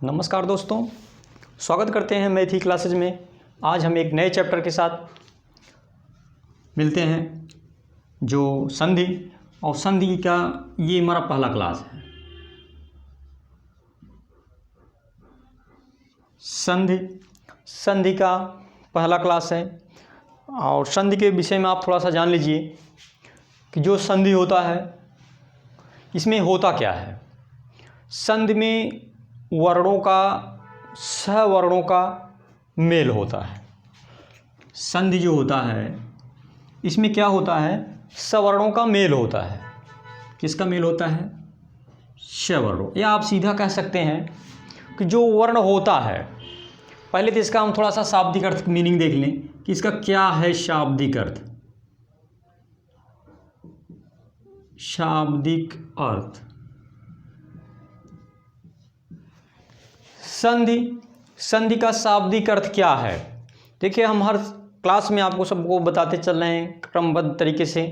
नमस्कार दोस्तों, स्वागत करते हैं मैथी क्लासेज में। आज हम एक नए चैप्टर के साथ मिलते हैं जो संधि, और संधि का ये हमारा पहला क्लास है। संधि का पहला क्लास है और संधि के विषय में आप थोड़ा सा जान लीजिए कि जो संधि होता है इसमें होता क्या है। संधि में वर्णों का सहवर्णों का मेल होता है। संधि जो होता है इसमें क्या होता है, सवर्णों का मेल होता है। किसका मेल होता है? सवर्णों। या आप सीधा कह सकते हैं कि जो वर्ण होता है, पहले तो इसका हम थोड़ा सा शाब्दिक अर्थ मीनिंग देख लें कि इसका क्या है शाब्दिक अर्थ। शाब्दिक अर्थ संधि का शाब्दिक अर्थ क्या है। देखिए, हम हर क्लास में आपको सबको बताते चल रहे हैं क्रमबद्ध तरीके से।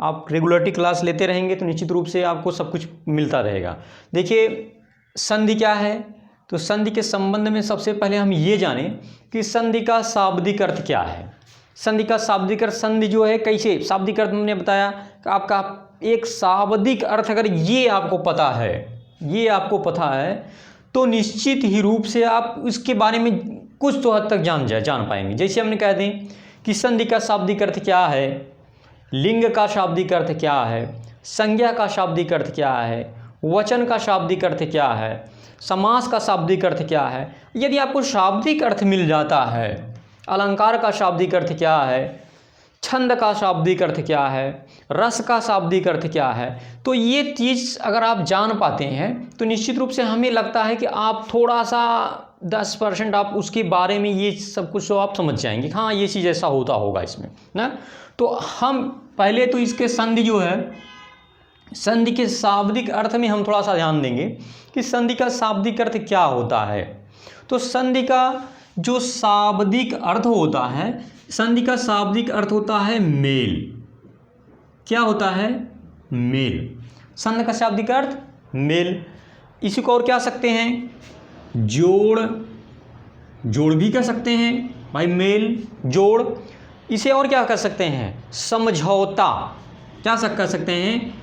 आप रेगुलरिटी क्लास लेते रहेंगे तो निश्चित रूप से आपको सब कुछ मिलता रहेगा। देखिए, संधि क्या है, तो संधि के संबंध में सबसे पहले हम ये जानें कि संधि का शाब्दिक अर्थ क्या है। संधि का शाब्दिक अर्थ, संधि जो है कैसे, शाब्दिक अर्थ हमने बताया कि आपका एक शाब्दिक अर्थ अगर ये आपको पता है तो निश्चित ही रूप से आप इसके बारे में कुछ तो हद तक जान पाएंगे। जैसे हमने कह दें कि संधि का शाब्दिक अर्थ क्या है, लिंग का शाब्दिक अर्थ क्या है, संज्ञा का शाब्दिक अर्थ क्या है, वचन का शाब्दिक अर्थ क्या है, समास का शाब्दिक अर्थ क्या है। यदि आपको शाब्दिक अर्थ मिल जाता है, अलंकार का शाब्दिक अर्थ क्या है, छंद का शाब्दिक अर्थ क्या है, रस का शाब्दिक अर्थ क्या है, तो ये चीज़ अगर आप जान पाते हैं तो निश्चित रूप से हमें लगता है कि आप थोड़ा सा 10% आप उसके बारे में ये सब कुछ आप समझ जाएंगे। हाँ, ये चीज़ ऐसा होता होगा इसमें ना। तो हम पहले तो इसके संधि जो है, संधि के शाब्दिक अर्थ में हम थोड़ा सा ध्यान देंगे कि संधि का शाब्दिक अर्थ क्या होता है। तो संधि का जो शाब्दिक अर्थ होता है, संधि का शाब्दिक अर्थ होता है मेल। क्या होता है? मेल। संधि का शाब्दिक अर्थ मेल। इसी को और क्या सकते हैं? जोड़ भी कह सकते हैं भाई, मेल जोड़। इसे और क्या कर सकते हैं? समझौता। क्या कह सकते हैं?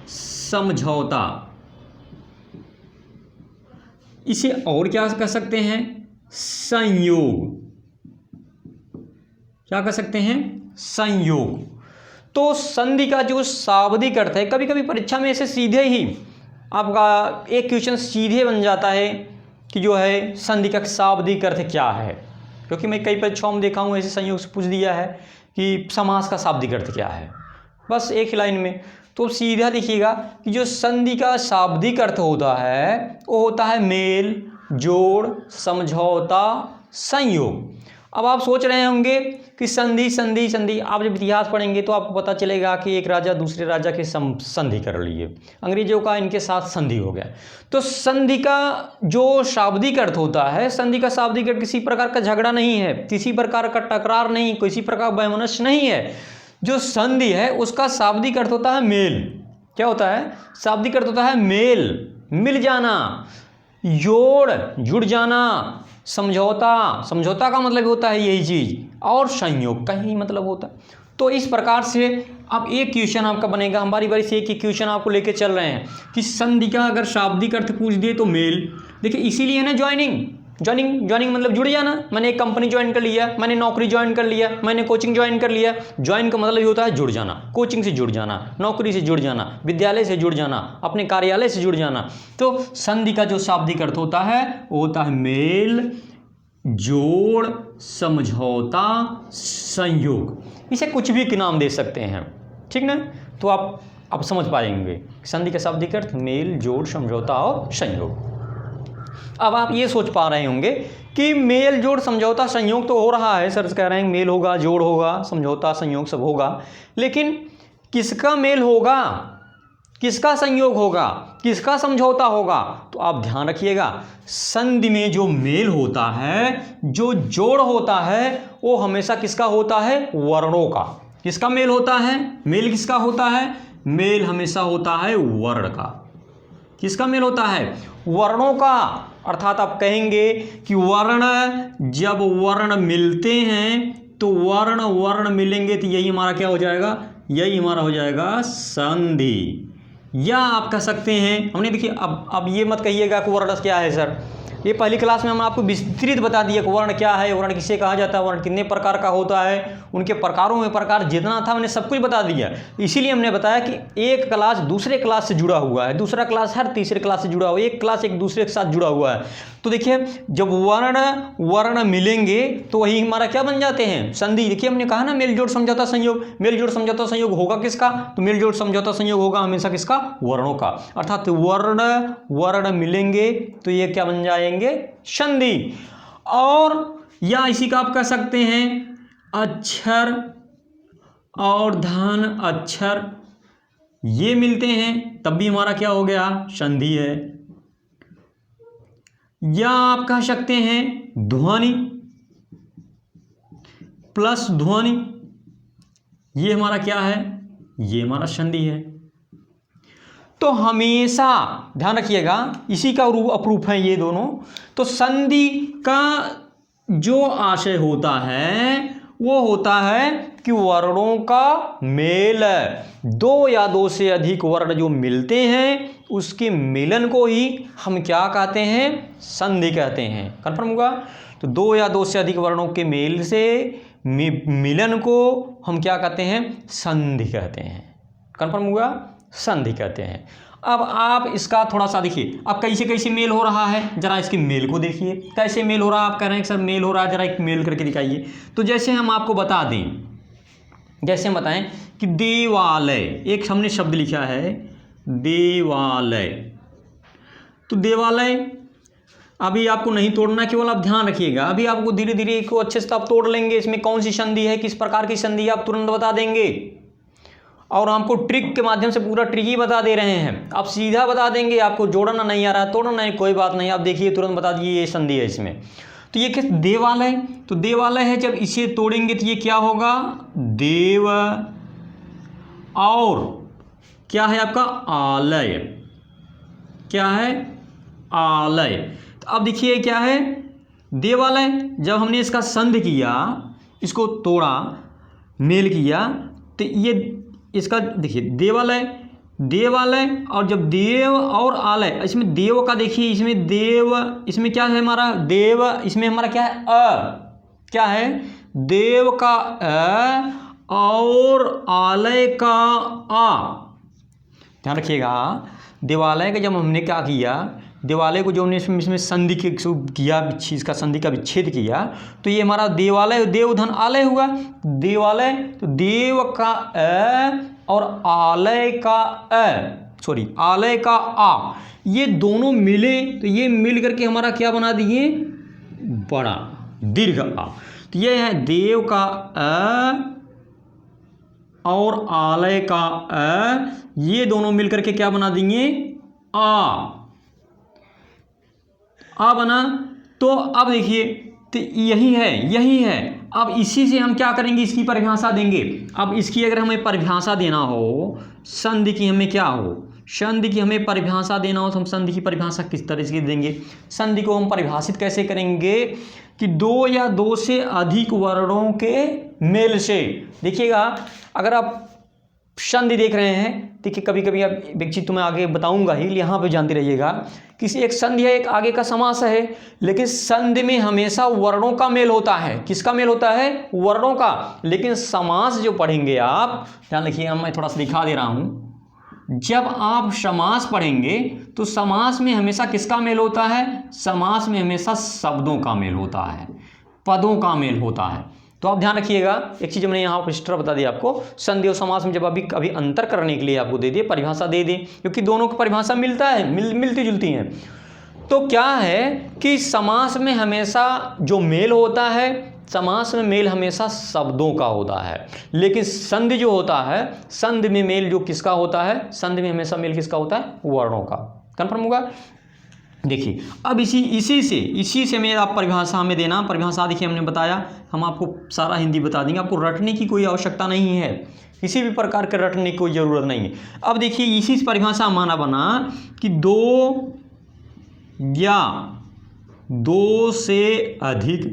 समझौता। इसे और क्या कह सकते हैं? संयोग। क्या कह सकते हैं? संयोग। तो संधि का जो शाब्दिक अर्थ है, कभी कभी परीक्षा में ऐसे सीधे ही आपका एक क्वेश्चन सीधे बन जाता है कि जो है संधि का शाब्दिक अर्थ क्या है। क्योंकि मैं कई परीक्षाओं में देखा हूँ ऐसे संयोग से पूछ दिया है कि समास का शाब्दिक अर्थ क्या है, बस एक ही लाइन में। तो सीधा देखिएगा कि जो संधि का शाब्दिक अर्थ होता है वो होता है मेल, जोड़, समझौता, संयोग। अब आप सोच रहे होंगे कि संधि आप जब इतिहास पढ़ेंगे तो आपको पता चलेगा कि एक राजा दूसरे राजा के संधि कर लिए, अंग्रेजों का इनके साथ संधि हो गया। तो संधि का जो शाब्दिक अर्थ होता है, संधि का शाब्दिक अर्थ किसी प्रकार का झगड़ा नहीं है, किसी प्रकार का टकरार नहीं, किसी प्रकार का वैमनस्य नहीं है। जो संधि है उसका शाब्दिक अर्थ होता है मेल। क्या होता है? शाब्दिक अर्थ होता है मेल, मिल जाना, जोड़, जुड़ जाना, समझौता का मतलब होता है यही चीज़, और संयोग का ही मतलब होता है। तो इस प्रकार से अब एक क्वेश्चन आपका बनेगा, हम बारी बारी से एक क्वेश्चन आपको लेके चल रहे हैं कि संधि का अगर शाब्दिक अर्थ पूछ दिए तो मेल। देखिए, इसीलिए ना ज्वाइनिंग मतलब जुड़ जाना। मैंने एक कंपनी ज्वाइन कर लिया, मैंने नौकरी ज्वाइन कर लिया, मैंने कोचिंग ज्वाइन कर लिया। ज्वाइन का मतलब ये होता है जुड़ जाना, कोचिंग से जुड़ जाना, नौकरी से जुड़ जाना, विद्यालय से जुड़ जाना, अपने कार्यालय से जुड़ जाना। तो संधि का जो शाब्दिक अर्थ होता है वो होता है मेल, जोड़, समझौता, संयोग। इसे कुछ भी नाम दे सकते हैं, ठीक ना। तो आप समझ पाएंगे संधि का शाब्दिक अर्थ मेल, जोड़, समझौता और संयोग। अब आप ये सोच पा रहे होंगे कि मेल, जोड़, समझौता, संयोग तो हो रहा है, सर कह रहे हैं मेल होगा, जोड़ होगा, समझौता, संयोग सब होगा, लेकिन किसका मेल होगा, किसका संयोग होगा, किसका समझौता होगा? तो आप ध्यान रखिएगा, संधि में जो मेल होता है, जो जोड़ होता है, वो हमेशा किसका होता है? वर्णों का। किसका मेल होता है? मेल किसका होता है? मेल हमेशा होता है वर्ण का। किसका मेल होता है? वर्णों का, अर्थात आप कहेंगे कि वर्ण जब वर्ण मिलते हैं तो वर्ण वर्ण मिलेंगे तो यही हमारा क्या हो जाएगा, यही हमारा हो जाएगा संधि। या आप कह सकते हैं, हमने देखिए अब ये मत कहिएगा कि वर्ण क्या है सर, ये पहली क्लास में हम आपको विस्तृत बता दिया कि वर्ण क्या है, वर्ण किसे कहा जाता है, वर्ण कितने प्रकार का होता है, उनके प्रकारों में प्रकार जितना था मैंने सब कुछ बता दिया। इसीलिए हमने बताया कि एक क्लास दूसरे क्लास से जुड़ा हुआ है, दूसरा क्लास हर तीसरे क्लास से जुड़ा हुआ है, एक क्लास एक दूसरे के साथ जुड़ा हुआ है। तो देखिए जब वर्ण वर्ण मिलेंगे तो वही हमारा क्या बन जाते हैं, संधि। देखिए हमने कहा ना मेल जोड़ समझौता संयोग, मेल जोड़ समझौता संयोग होगा किसका, तो मेल जोड़ समझौता संयोग होगा हमेशा किसका, वर्णों का। अर्थात वर्ण वर्ण मिलेंगे तो ये क्या बन जाएंगे, संधि। और या इसी का आप कह सकते हैं अक्षर और धन अक्षर ये मिलते हैं तब भी हमारा क्या हो गया, संधि है। या आप कह सकते हैं ध्वनि प्लस ध्वनि, ये हमारा क्या है, ये हमारा संधि है। तो हमेशा ध्यान रखिएगा इसी का अप्रूफ है ये दोनों। तो संधि का जो आशय होता है वो होता है कि वर्णों का मेल, दो या दो से अधिक वर्ण जो मिलते हैं उसके मिलन को ही हम क्या कहते हैं, संधि कहते हैं। कंफर्म होगा। तो दो या दो से अधिक वर्णों के मेल से मिलन को हम क्या कहते हैं, संधि कहते हैं। कंफर्म हुआ, संधि कहते हैं। अब आप इसका थोड़ा सा देखिए, अब कैसे कैसे मेल हो रहा है, जरा इसके मेल को देखिए कैसे मेल हो रहा है। आप कह रहे हैं सर मेल हो रहा है, जरा एक मेल करके दिखाइए। तो जैसे हम आपको बता दें, जैसे हम बताएं कि देवालय, एक हमने शब्द लिखा है देवालय। तो देवालय अभी आपको नहीं तोड़ना, केवल आप ध्यान रखिएगा। अभी आपको धीरे धीरे को अच्छे से आप तोड़ लेंगे, इसमें कौन सी संधि है, किस प्रकार की संधि है, आप तुरंत बता देंगे। और हमको ट्रिक के माध्यम से पूरा ट्रिक ही बता दे रहे हैं, आप सीधा बता देंगे। आपको जोड़ना नहीं आ रहा है, तोड़ना नहीं, कोई बात नहीं, आप देखिए तुरंत बता दिए ये संधि है इसमें। तो ये किस, देवालय। तो देवालय है, जब इसे तोड़ेंगे तो ये क्या होगा, देव, और क्या है आपका आलय, क्या है, आलय। तो अब देखिए क्या है, देवालय जब हमने इसका संधि किया, इसको तोड़ा, मेल किया, तो ये इसका देखिए देवालय, देवालय, और जब देव और आलय, इसमें देव का देखिए, इसमें देव, इसमें क्या है हमारा देव, इसमें हमारा क्या है क्या है, देव का और आलय का आ। ध्यान रखिएगा, देवालय का जब हमने क्या किया, देवालय को जो हमने इसमें संधि किया, इसका संधि का विच्छेद किया, तो ये हमारा देवालय, देवधन आलय हुआ। देवालय तो देव का और आलय का आलय का आ, ये दोनों मिले तो ये मिल करके हमारा क्या बना दिए, बड़ा दीर्घ आ। तो ये है देव का और आलय का ये दोनों मिलकर के क्या बना देंगे, आ बना। तो अब देखिए, तो यही है। अब इसी से हम क्या करेंगे, इसकी परिभाषा देंगे। अब इसकी अगर हमें परिभाषा देना हो, संधि की हमें क्या हो, संधि की हमें परिभाषा देना हो, तो हम संधि की परिभाषा किस तरह से देंगे। संधि को हम परिभाषित कैसे करेंगे कि दो या दो से अधिक वर्णों के मेल से। देखिएगा, अगर आप संधि देख रहे हैं, देखिए कभी कभी आप एक चीज तुम्हें आगे बताऊंगा ही, यहाँ पे जानते रहिएगा। किसी एक संधि है, एक आगे का समास है, लेकिन संधि में हमेशा वर्णों का मेल होता है। किसका मेल होता है, वर्णों का। लेकिन समास जो पढ़ेंगे आप, ध्यान रखिए, मैं थोड़ा सा दिखा दे रहा हूं। जब आप समास पढ़ेंगे तो समास में हमेशा किसका मेल होता है, समास में हमेशा शब्दों का मेल होता है, पदों का मेल होता है। तो आप ध्यान रखिएगा, एक चीज़ मैंने यहाँ पर एक्स्ट्रा बता दिया आपको, संधि और समास में जब अभी अंतर करने के लिए आपको दे दिए, परिभाषा दे दी, क्योंकि दोनों की परिभाषा मिलता है, मिलती जुलती हैं। तो क्या है कि समास में हमेशा जो मेल होता है, समास में मेल हमेशा शब्दों का होता है। लेकिन संधि जो होता है, संधि में मेल जो किसका होता है, संधि में हमेशा मेल किसका होता है, वर्णों का। कन्फर्म होगा। देखिए अब इसी से मैं आप परिभाषा में देना, परिभाषा देखिए हमने बताया, हम आपको सारा हिंदी बता देंगे, आपको रटने की कोई आवश्यकता नहीं है, किसी भी प्रकार के रटने की कोई ज़रूरत नहीं है। अब देखिए इसी परिभाषा माना बना कि दो या दो से अधिक,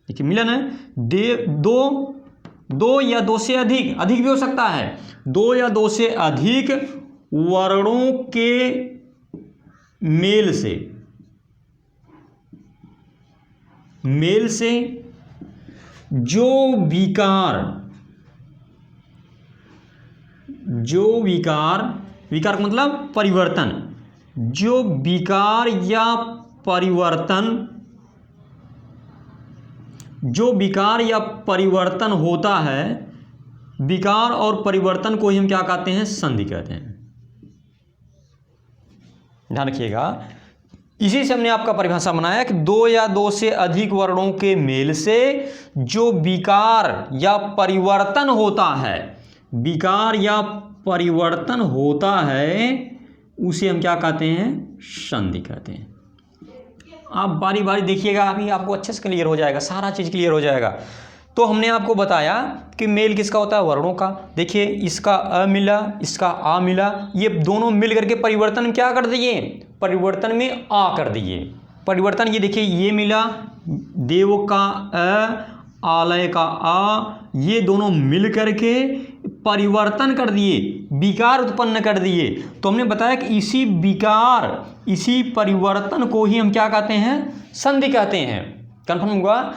देखिए मिलन है, दो या दो से अधिक, अधिक भी हो सकता है, दो या दो से अधिक वर्णों के मेल से जो विकार का मतलब परिवर्तन, जो विकार या परिवर्तन होता है, विकार और परिवर्तन को ही हम क्या कहते हैं? संधि कहते हैं। ध्यान रखिएगा, इसी से हमने आपका परिभाषा बनाया कि दो या दो से अधिक वर्णों के मेल से जो विकार या परिवर्तन होता है, विकार या परिवर्तन होता है, उसे हम क्या कहते हैं? संधि कहते हैं। आप बारी बारी देखिएगा, अभी आपको अच्छे से क्लियर हो जाएगा, सारा चीज़ क्लियर हो जाएगा। तो हमने आपको बताया कि मेल किसका होता है? वर्णों का। देखिए इसका अ मिला, इसका आ मिला, ये दोनों मिल करके परिवर्तन क्या कर दिए? परिवर्तन में आ कर दिए। परिवर्तन ये देखिए, ये मिला, देव का अ, आलय का आ, ये दोनों मिल करके परिवर्तन कर दिए, विकार उत्पन्न कर दिए। तो हमने बताया कि इसी विकार, इसी परिवर्तन को ही हम क्या कहते हैं? संधि कहते हैं। कन्फर्म हुआ?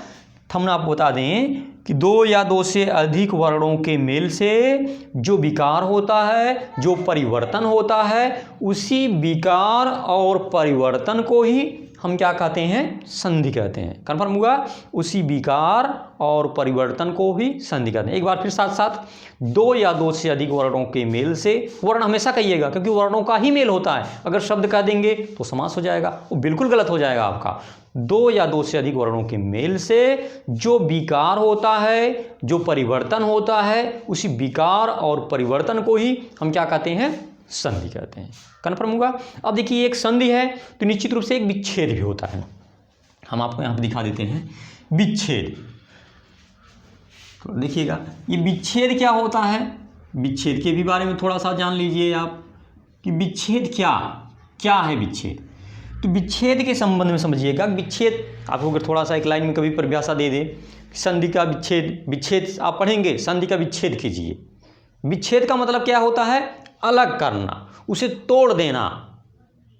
हम आपको बता दें कि दो या दो से अधिक वर्णों के मेल से जो विकार होता है, जो परिवर्तन होता है, उसी विकार और परिवर्तन को ही हम क्या कहते हैं? संधि कहते हैं। कन्फर्म हुआ? उसी विकार और परिवर्तन को भी संधि कहते हैं। एक बार फिर साथ साथ, दो या दो से अधिक वर्णों के मेल से, वर्ण हमेशा कहिएगा क्योंकि वर्णों का ही मेल होता है। अगर शब्द कह देंगे तो समास हो जाएगा, वो बिल्कुल गलत हो जाएगा आपका। दो या दो से अधिक वर्णों के मेल से जो विकार होता है, जो परिवर्तन होता है, उसी विकार और परिवर्तन को ही हम क्या कहते हैं? संधि कहते हैं। कन्फर्म हुआ? अब देखिए एक संधि है तो निश्चित रूप से एक विच्छेद भी होता है। हम आपको यहाँ पे दिखा देते हैं विच्छेद। तो देखिएगा ये विच्छेद क्या होता है, विच्छेद के भी बारे में थोड़ा सा जान लीजिए आप कि विच्छेद क्या है विच्छेद। तो विच्छेद के संबंध में समझिएगा। विच्छेद आपको अगर थोड़ा सा एक लाइन में कभी परिभाषा दे दे, संधि का विच्छेद आप पढ़ेंगे, संधि का विच्छेद कीजिए। विच्छेद का मतलब क्या होता है? अलग करना, उसे तोड़ देना।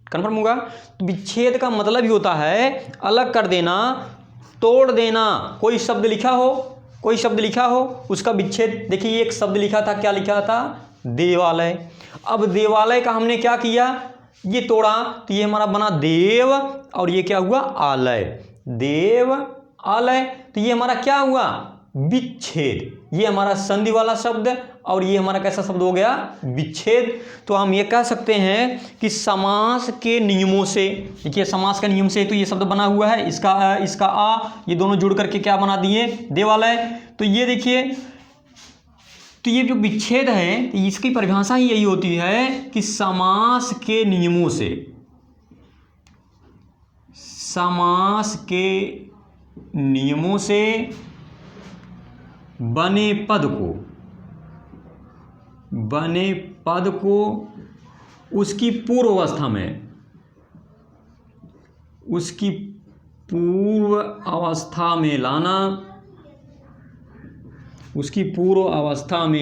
कन्फर्म होगा? तो विच्छेद का मतलब ही होता है अलग कर देना, तोड़ देना। कोई शब्द लिखा हो, उसका विच्छेद। देखिए एक शब्द लिखा था, क्या लिखा था? देवालय। अब देवालय का हमने क्या किया? ये तोड़ा, तो ये हमारा बना देव, और ये क्या हुआ? आलय। देव आलय, तो ये हमारा क्या हुआ? विच्छेद। ये हमारा संधि वाला शब्द, और ये हमारा कैसा शब्द हो गया? विच्छेद। तो हम ये कह सकते हैं कि समास के नियमों से, देखिए समास का नियम से तो ये शब्द बना हुआ है, इसका आ, ये दोनों जुड़ करके क्या बना दिए? देवालय। तो ये देखिए, तो ये जो विच्छेद है, तो इसकी परिभाषा ही यही होती है कि समास के नियमों से बने पद को उसकी पूर्व अवस्था में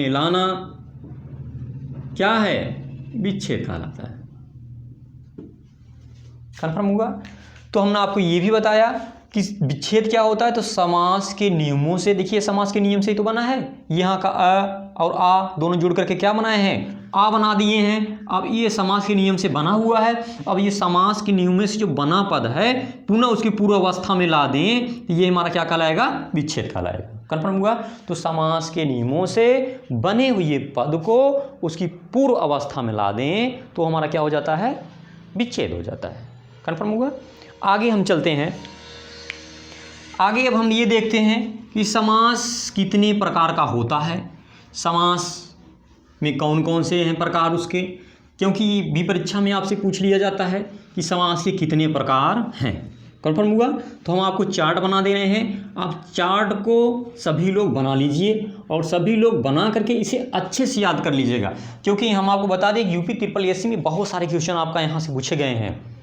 लाना, क्या है? विच्छेद कहलाता है। कन्फर्म हुआ? तो हमने आपको ये भी बताया कि विच्छेद क्या होता है। तो समास के नियमों से, देखिए समास के नियम से ही तो बना है। यहाँ का अ और आ दोनों जुड़ करके क्या बनाए हैं? आ बना दिए हैं। अब ये समास के नियम से बना हुआ है। अब ये समास के नियमों से जो बना पद है, पुनः उसकी पूर्व अवस्था में ला दें, तो ये हमारा क्या कहलाएगा? विच्छेद कहलाएगा। कन्फर्म हुआ? तो समास के नियमों से बने हुए पद को उसकी पूर्व अवस्था में ला दें, तो हमारा क्या हो जाता है? विच्छेद हो जाता है। कन्फर्म हुआ? आगे हम चलते हैं। आगे अब हम ये देखते हैं कि समास कितने प्रकार का होता है, समास में कौन कौन से हैं प्रकार उसके, क्योंकि भी परीक्षा में आपसे पूछ लिया जाता है कि समास के कितने प्रकार हैं। कन्फर्म हुआ? तो हम आपको चार्ट बना दे रहे हैं, आप चार्ट को सभी लोग बना लीजिए और सभी लोग बना करके इसे अच्छे से याद कर लीजिएगा, क्योंकि हम आपको बता दें यूपी SSSC में बहुत सारे क्वेश्चन आपका यहाँ से पूछे गए हैं।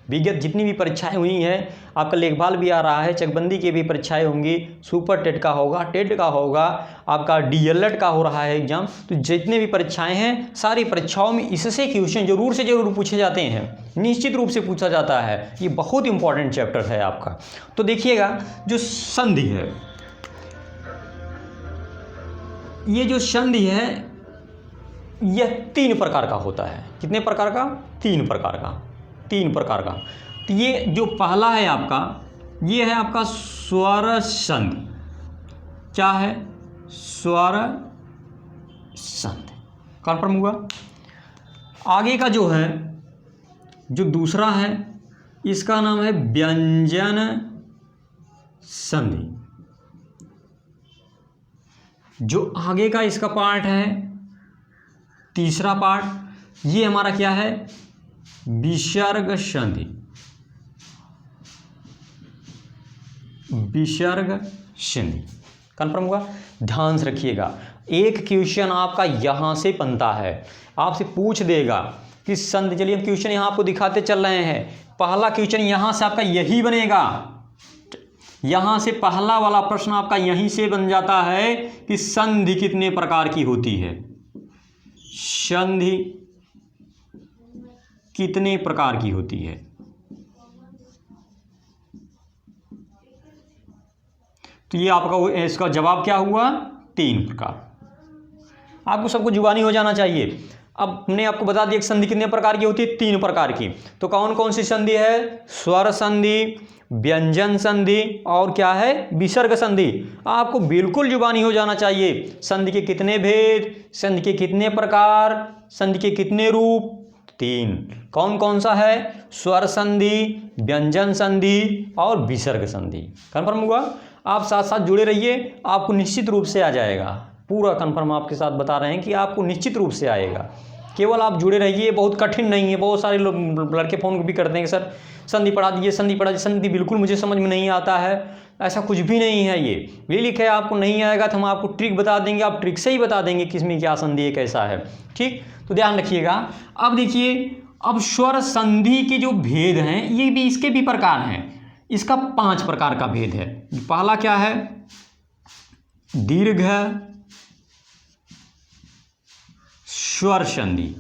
विगत जितनी भी परीक्षाएं हुई हैं, आपका लेखपाल भी आ रहा है, चकबंदी की भी परीक्षाएं होंगी, सुपर टेट का होगा, टेट का होगा, आपका DLED का हो रहा है एग्जाम। तो जितने भी परीक्षाएं हैं, सारी परीक्षाओं में इससे क्वेश्चन जरूर से जरूर पूछे जाते हैं, निश्चित रूप से पूछा जाता है। ये बहुत इंपॉर्टेंट चैप्टर है आपका। तो देखिएगा, जो संधि है, ये जो संधि है यह 3 प्रकार का होता है। कितने प्रकार का? 3 प्रकार का। 3 प्रकार का। तो ये जो पहला है आपका, ये है आपका स्वर संधि। क्या है? स्वर संधि। कन्फर्म हुआ? आगे का जो है, जो दूसरा है, इसका नाम है व्यंजन संधि। जो आगे का इसका पार्ट है, तीसरा पार्ट, ये हमारा क्या है? विसर्ग संधि। विसर्ग संधि। कन्फर्म हुआ? ध्यान से रखिएगा, एक क्वेश्चन आपका यहां से बनता है, आपसे पूछ देगा कि संधि। चलिए क्वेश्चन यहां आपको दिखाते चल रहे हैं। पहला क्वेश्चन यहां से आपका यही बनेगा, यहां से पहला वाला प्रश्न आपका यहीं से बन जाता है कि संधि कितने प्रकार की होती है। संधि कितने प्रकार की होती है? तो ये आपका इसका जवाब क्या हुआ? 3 प्रकार। आपको सबको जुबानी हो जाना चाहिए। अब हमने आपको बता दिया कि संधि कितने प्रकार की होती है? 3 प्रकार की। तो कौन कौन सी संधि है? स्वर संधि, व्यंजन संधि और क्या है? विसर्ग संधि। आपको बिल्कुल जुबानी हो जाना चाहिए। संधि के कितने भेद, संधि के कितने प्रकार, संधि के कितने रूप? 3। कौन कौन सा है? स्वर संधि, व्यंजन संधि और विसर्ग संधि। कन्फर्म हुआ? आप साथ साथ जुड़े रहिए, आपको निश्चित रूप से आ जाएगा। पूरा कन्फर्म आपके साथ बता रहे हैं कि आपको निश्चित रूप से आएगा। केवल आप जुड़े रहिए, बहुत कठिन नहीं है। बहुत सारे लोग लड़के फ़ोन भी करते हैं कि सर संधि पढ़ा दीजिए, संधि पढ़ा दीजिए। संधि बिल्कुल मुझे समझ में नहीं आता है। ऐसा कुछ भी नहीं है। ये लिखा है, आपको नहीं आएगा तो हम आपको ट्रिक बता देंगे, आप ट्रिक से ही बता देंगे किसमें क्या संधि है, कैसा है। ठीक, तो ध्यान रखिएगा। अब देखिए, अब स्वर संधि के जो भेद हैं, ये भी इसके भी प्रकार हैं। इसका 5 प्रकार का भेद है। पहला क्या है? दीर्घ स्वर संधि।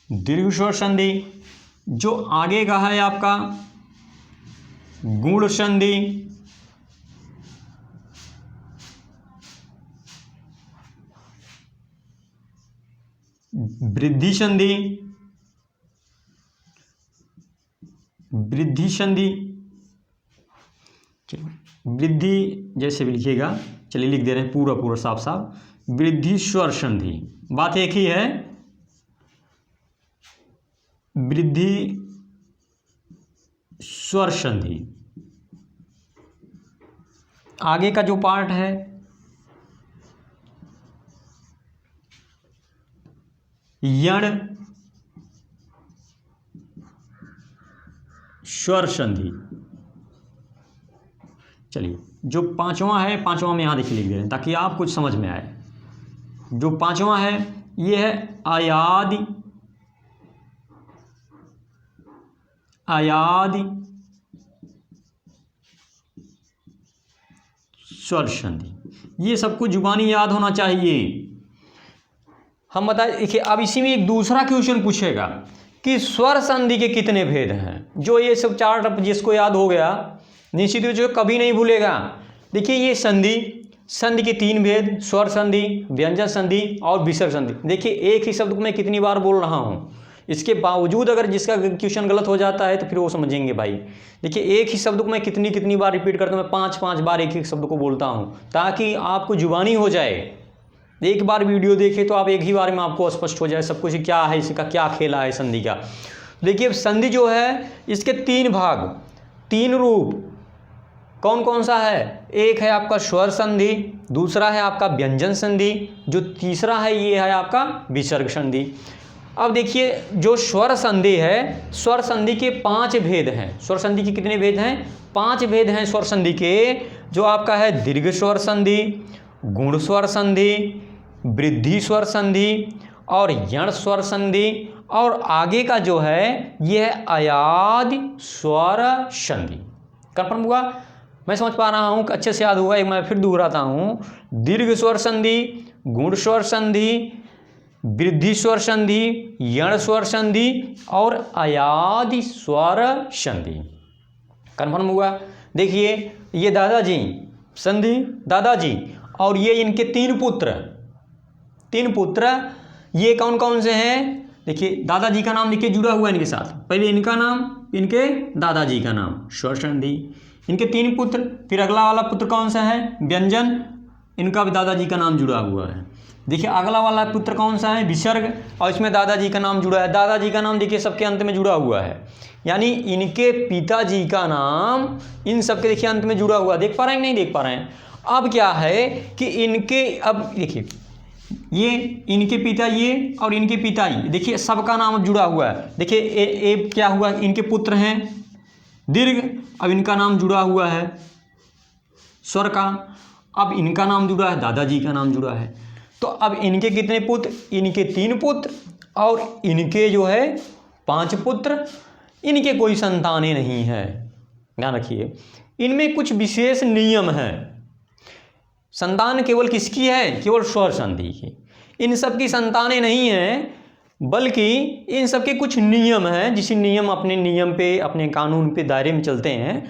दीर्घ स्वर संधि। जो आगे का है आपका गुण संधि। वृद्धि संधि। वृद्धि संधि, वृद्धि जैसे भी लिखिएगा, चलिए लिख दे रहे हैं पूरा पूरा साफ साफ। वृद्धि स्वर संधि, बात एक ही है। वृद्धि स्वर संधि। आगे का जो पार्ट है यण स्वर संधि। चलिए, जो 5वां है, 5वां में यहां देखिए लिख दे रहे हैं ताकि आप कुछ समझ में आए। जो 5वां है, ये है अयादि। अयादि स्वर संधि। ये सबको जुबानी याद होना चाहिए। हम बताए, देखिए अब इसी में एक दूसरा क्वेश्चन पूछेगा कि स्वर संधि के कितने भेद हैं। जो ये सब 4 जिसको याद हो गया, निश्चित रूप से कभी नहीं भूलेगा। देखिए, ये संधि के 3 भेद, स्वर संधि, व्यंजन संधि और विसर्ग संधि। देखिए, एक ही शब्द को मैं कितनी बार बोल रहा हूँ, इसके बावजूद अगर जिसका क्वेश्चन गलत हो जाता है तो फिर वो समझेंगे भाई। देखिए, एक ही शब्द को मैं कितनी बार रिपीट करता हूँ। मैं 5 बार एक ही शब्द को बोलता हूँ ताकि आपको जुबानी हो जाए। एक बार वीडियो देखे तो आप एक ही बार में आपको स्पष्ट हो जाए सब कुछ, क्या है इसका, क्या खेला है संधि का। देखिए, संधि जो है इसके 3 भाग, 3 रूप। कौन कौन सा है? एक है आपका स्वर संधि, दूसरा है आपका व्यंजन संधि, जो तीसरा है ये है आपका विसर्ग संधि। अब देखिए, जो स्वर संधि है, स्वर संधि के 5 भेद हैं। स्वर संधि के कितने भेद हैं? 5 भेद हैं स्वर संधि के, जो आपका है दीर्घ स्वर संधि, गुण स्वर संधि, वृद्धि स्वर संधि और यण स्वर संधि, और आगे का जो है यह है अयादि स्वर संधि। कंफर्म हुआ? मैं समझ पा रहा हूँ, अच्छे से याद होगा। एक मैं फिर दोहराता हूँ, दीर्घ स्वर संधि, गुण स्वर संधि, वृद्धि स्वर संधि, यण स्वर संधि और अयादि स्वर संधि। कंफर्म हुआ? देखिए ये दादाजी संधि, दादाजी, और ये इनके 3 पुत्र, ये कौन कौन से हैं? देखिए दादाजी का नाम देखिए जुड़ा हुआ है इनके साथ, पहले इनका नाम, इनके दादाजी का नाम, स्वर संधि, इनके 3 पुत्र, फिर अगला वाला पुत्र कौन सा है? व्यंजन, इनका भी दादाजी का नाम जुड़ा हुआ है। देखिए अगला वाला पुत्र कौन सा है? विसर्ग, और इसमें दादाजी का नाम जुड़ा है। दादाजी का नाम देखिए सबके अंत में जुड़ा हुआ है, यानी इनके पिताजी का नाम इन सबके देखिए अंत में जुड़ा हुआ। देख पा रहे हैं कि नहीं देख पा रहे हैं? अब क्या है कि इनके, अब देखिए ये इनके पिता, ये और इनके पिता, ये देखिए सबका नाम अब जुड़ा हुआ है। देखिए ए क्या हुआ, इनके पुत्र हैं दीर्घ, अब इनका नाम जुड़ा हुआ है स्वर का, अब इनका नाम जुड़ा है, दादाजी का नाम जुड़ा है। तो अब इनके कितने पुत्र? इनके 3 पुत्र, और इनके जो है 5 पुत्र, इनके कोई संतानें नहीं है। ध्यान रखिए, इनमें कुछ विशेष नियम हैं। संतान केवल किसकी है? केवल स्वर संधि की। इन सब की संतानें नहीं हैं, बल्कि इन सब के कुछ नियम हैं, जिस नियम अपने नियम पे, अपने कानून पे, दायरे में चलते हैं।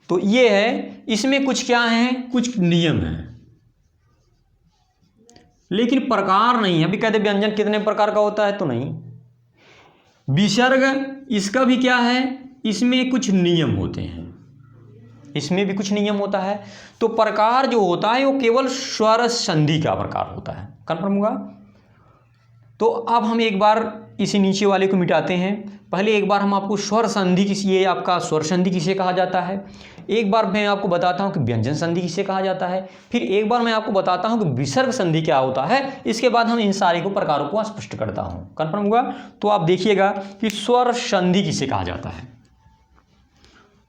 तो ये है, इसमें कुछ क्या है? कुछ नियम हैं, लेकिन प्रकार नहीं है। अभी कहते व्यंजन कितने प्रकार का होता है, तो नहीं। विसर्ग, इसका भी क्या है? इसमें कुछ नियम होते हैं, इसमें भी कुछ नियम होता है। तो प्रकार जो होता है वो केवल स्वर संधि का प्रकार होता है। कंफर्म हुआ? तो अब हम एक बार इसी नीचे वाले को मिटाते हैं। पहले एक बार हम आपको स्वर संधि किसी, ये आपका स्वर संधि किसे कहा जाता है, एक बार मैं आपको बताता हूँ कि व्यंजन संधि किसे कहा जाता है, फिर एक बार मैं आपको बताता हूँ कि विसर्ग संधि क्या होता है। इसके बाद हम इन सारे को प्रकारों को स्पष्ट करता हूँ। कंफर्म हुआ? तो आप देखिएगा कि स्वर संधि किसे कहा जाता है,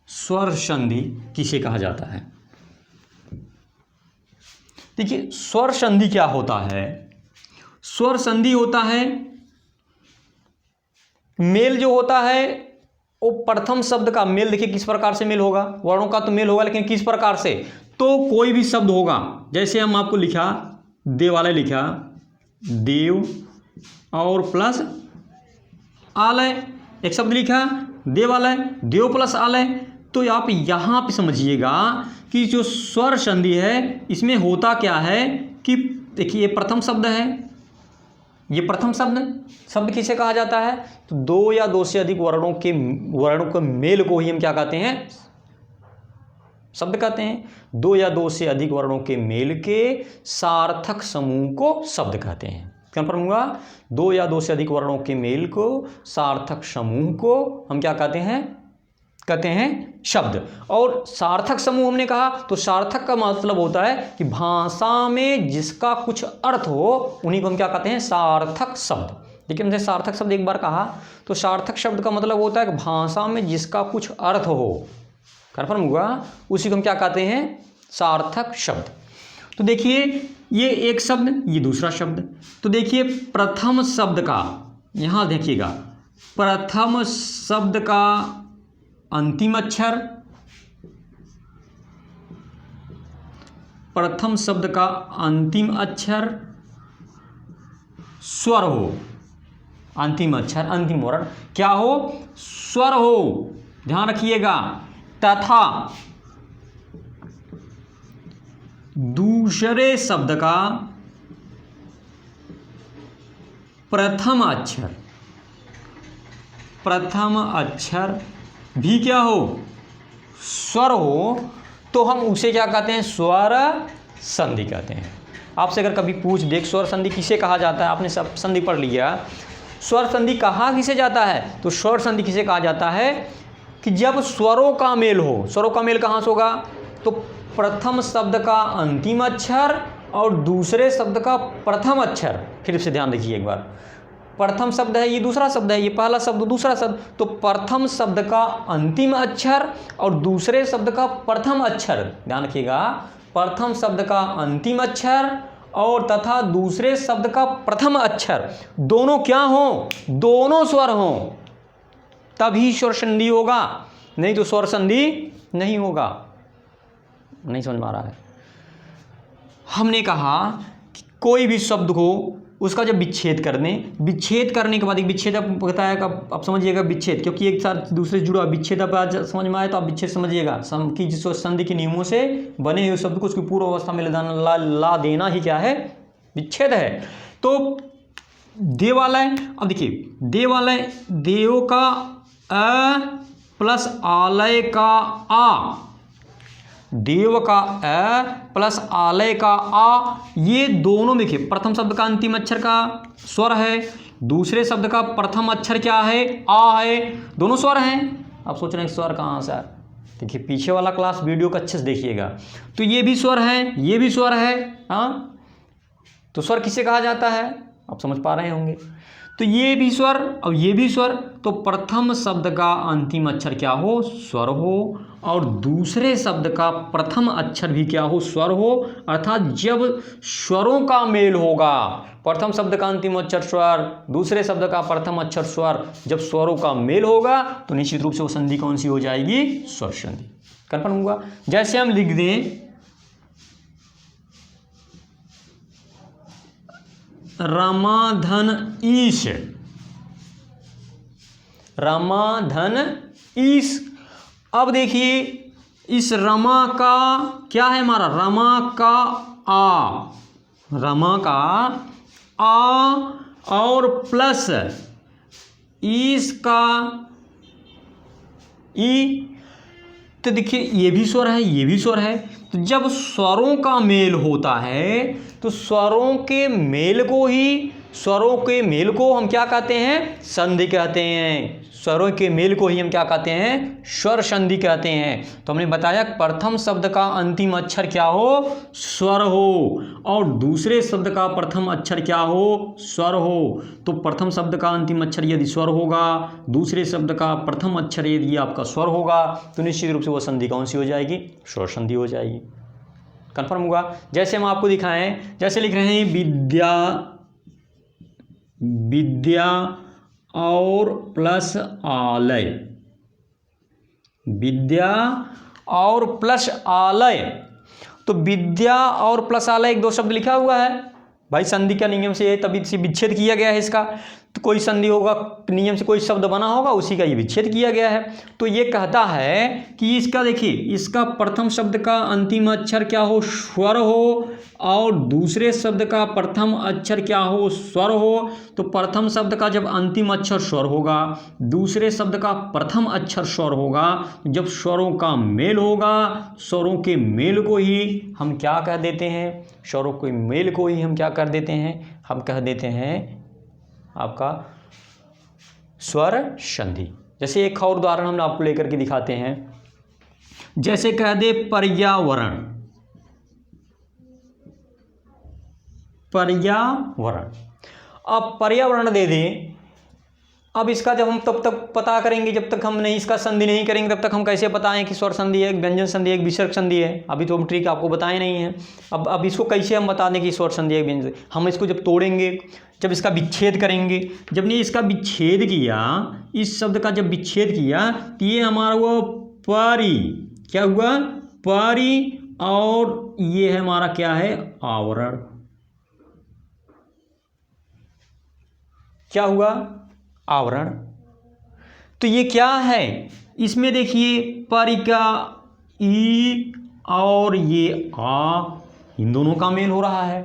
स्वर संधि किसे कहा जाता है। देखिए स्वर संधि क्या होता है? स्वर संधि होता है, मेल जो होता है वो प्रथम शब्द का मेल। देखिए किस प्रकार से मेल होगा, वर्णों का तो मेल होगा, लेकिन किस प्रकार से? तो कोई भी शब्द होगा, जैसे हम आपको लिखा देवालय, लिखा देव और प्लस आलय, एक शब्द लिखा देवालय, देव प्लस आलय। तो आप यहाँ पे समझिएगा कि जो स्वर संधि है इसमें होता क्या है कि देखिए ये प्रथम शब्द है, ये प्रथम शब्द किसे कहा जाता है? तो 2 या 2 से अधिक वर्णों के मेल को ही हम क्या कहते हैं? शब्द कहते हैं। 2 या 2 से अधिक वर्णों के मेल के सार्थक समूह को शब्द कहते हैं। कंफर्म हुआ? 2 या 2 से अधिक वर्णों के मेल को, सार्थक समूह को हम क्या कहते हैं? कहते हैं शब्द। और सार्थक समूह हमने कहा, तो सार्थक का मतलब होता है कि भाषा में जिसका कुछ अर्थ हो, उन्हीं को हम क्या कहते हैं? सार्थक शब्द। देखिए हमने सार्थक शब्द एक बार कहा, तो सार्थक शब्द का मतलब होता है कि भाषा में जिसका कुछ अर्थ हो। कंफर्म हुआ? उसी को हम क्या कहते हैं? सार्थक शब्द। तो देखिए ये एक शब्द, ये दूसरा शब्द। तो देखिए प्रथम शब्द का, यहां देखिएगा, प्रथम शब्द का अंतिम अक्षर, प्रथम शब्द का अंतिम अक्षर स्वर हो, अंतिम अक्षर, अंतिम वर्ण क्या हो? स्वर हो। ध्यान रखिएगा। तथा दूसरे शब्द का प्रथम अक्षर भी क्या हो? स्वर हो, तो हम उसे क्या कहते हैं? स्वर संधि कहते हैं। आपसे अगर कभी पूछ दे स्वर संधि किसे कहा जाता है, आपने सब संधि पढ़ लिया, स्वर संधि कहा किसे जाता है? तो स्वर संधि किसे कहा जाता है कि जब स्वरों का मेल हो। स्वरों का मेल कहाँ से होगा? तो प्रथम शब्द का अंतिम अक्षर और दूसरे शब्द का प्रथम अक्षर। फिर से ध्यान देखिए एक बार, प्रथम शब्द है, ये दूसरा शब्द है, ये पहला शब्द दूसरा शब्द, तो प्रथम शब्द का अंतिम अक्षर और दूसरे शब्द का प्रथम अक्षर, ध्यान रखिएगा, प्रथम शब्द का अंतिम अक्षर और तथा दूसरे शब्द का प्रथम अक्षर दोनों क्या हो, दोनों स्वर हों, तभी स्वर संधि होगा, नहीं तो स्वर संधि नहीं होगा। नहीं समझ में आ रहा है? हमने कहा कि कोई भी शब्द को उसका जब विच्छेद कर दें, विच्छेद करने के बाद एक विच्छेद आपको बताया कि आप समझिएगा विच्छेद, क्योंकि एक साथ दूसरे जुड़ा विच्छेद आप आज समझ में आए तो आप विच्छेद समझिएगा। कि जिस संधि के नियमों से बने हुए शब्द को उसकी पूर्व अवस्था में ला देना ही क्या है, विच्छेद है। तो देवालय, अब देखिए देवालय, देव का अ प्लस आलय का आ, देव का अ प्लस आलय का आ, ये दोनों देखिए प्रथम शब्द का अंतिम अक्षर का स्वर है, दूसरे शब्द का प्रथम अक्षर क्या है, आ है, दोनों स्वर हैं। आप सोच रहे हैं स्वर कहाँ से? देखिए पीछे वाला क्लास वीडियो का अच्छे से देखिएगा। तो ये भी स्वर है, ये भी स्वर है, हाँ, तो स्वर किसे कहा जाता है, आप समझ पा रहे होंगे। तो ये भी स्वर और ये भी स्वर, तो प्रथम शब्द का अंतिम अक्षर क्या हो, स्वर हो, और दूसरे शब्द का प्रथम अक्षर भी क्या हो, स्वर हो। अर्थात जब स्वरों का मेल होगा, प्रथम शब्द का अंतिम अक्षर स्वर, दूसरे शब्द का प्रथम अक्षर स्वर, जब स्वरों का मेल होगा तो निश्चित रूप से वो संधि कौन सी हो जाएगी, स्वर संधि। कन्फर्म हुआ? जैसे हम लिख दें रामाधन ईश, रामाधन ईश। अब देखिए इस रमा का क्या है हमारा, रमा का आ, रमा का आ और प्लस ईश का ई, तो देखिए ये भी स्वर है, ये भी स्वर है। तो जब स्वरों का मेल होता है तो स्वरों के मेल को ही, स्वरों के मेल को हम क्या कहते हैं, संधि कहते हैं। स्वरों के मेल को ही हम क्या कहते हैं, स्वर संधि कहते हैं। तो हमने बताया प्रथम शब्द का अंतिम अक्षर क्या हो, स्वर हो, और दूसरे शब्द का प्रथम अक्षर क्या हो, स्वर हो। तो प्रथम शब्द का अंतिम अक्षर यदि स्वर होगा, दूसरे शब्द का प्रथम अक्षर यदि आपका स्वर होगा, तो निश्चित रूप से वो संधि कौन सी हो जाएगी, स्वर संधि हो जाएगी। कन्फर्म हुआ? जैसे हम आपको दिखाएं, जैसे लिख रहे हैं विद्या, विद्या और प्लस आलय, विद्या और प्लस आलय। तो विद्या और प्लस आलय एक दो शब्द लिखा हुआ है भाई, संधि का नियम से तभी से विच्छेद किया गया है इसका। तो कोई संधि होगा, नियम से कोई शब्द बना होगा, उसी का ये विच्छेद किया गया है। तो ये कहता है कि इसका देखिए, इसका प्रथम शब्द का अंतिम अक्षर क्या हो, स्वर हो, और दूसरे शब्द का प्रथम अक्षर क्या हो, स्वर हो। तो प्रथम शब्द का जब अंतिम अक्षर स्वर होगा, दूसरे शब्द का प्रथम अक्षर स्वर होगा, जब स्वरों का मेल होगा, स्वरों के मेल को ही हम क्या कह देते हैं, स्वरों के मेल को ही हम क्या कर देते हैं, हम कह देते हैं आपका स्वर संधि। जैसे एक और उदाहरण हम आपको लेकर के दिखाते हैं, जैसे कह दे पर्यावरण, पर्यावरण। अब पर्यावरण दे दें, अब इसका जब हम तब तक पता करेंगे, जब तक हम नहीं इसका संधि नहीं करेंगे तब तक हम कैसे बताएं कि स्वर संधि है, व्यंजन संधि है, विसर्ग संधि है। अभी तो हम ट्रिक आपको बताए नहीं है। अब इसको कैसे हम बता दें कि स्वर संधि है, व्यंजन? हम इसको जब तोड़ेंगे, जब इसका विच्छेद करेंगे, जब ने इसका विच्छेद किया, इस शब्द का जब विच्छेद किया, तो ये हमारा वो परी, क्या हुआ, परी, और ये है हमारा क्या है, आवरण। क्या हुआ, आवरण। तो ये क्या है, इसमें देखिए परी का ई और ये आ, इन दोनों का मेल हो रहा है।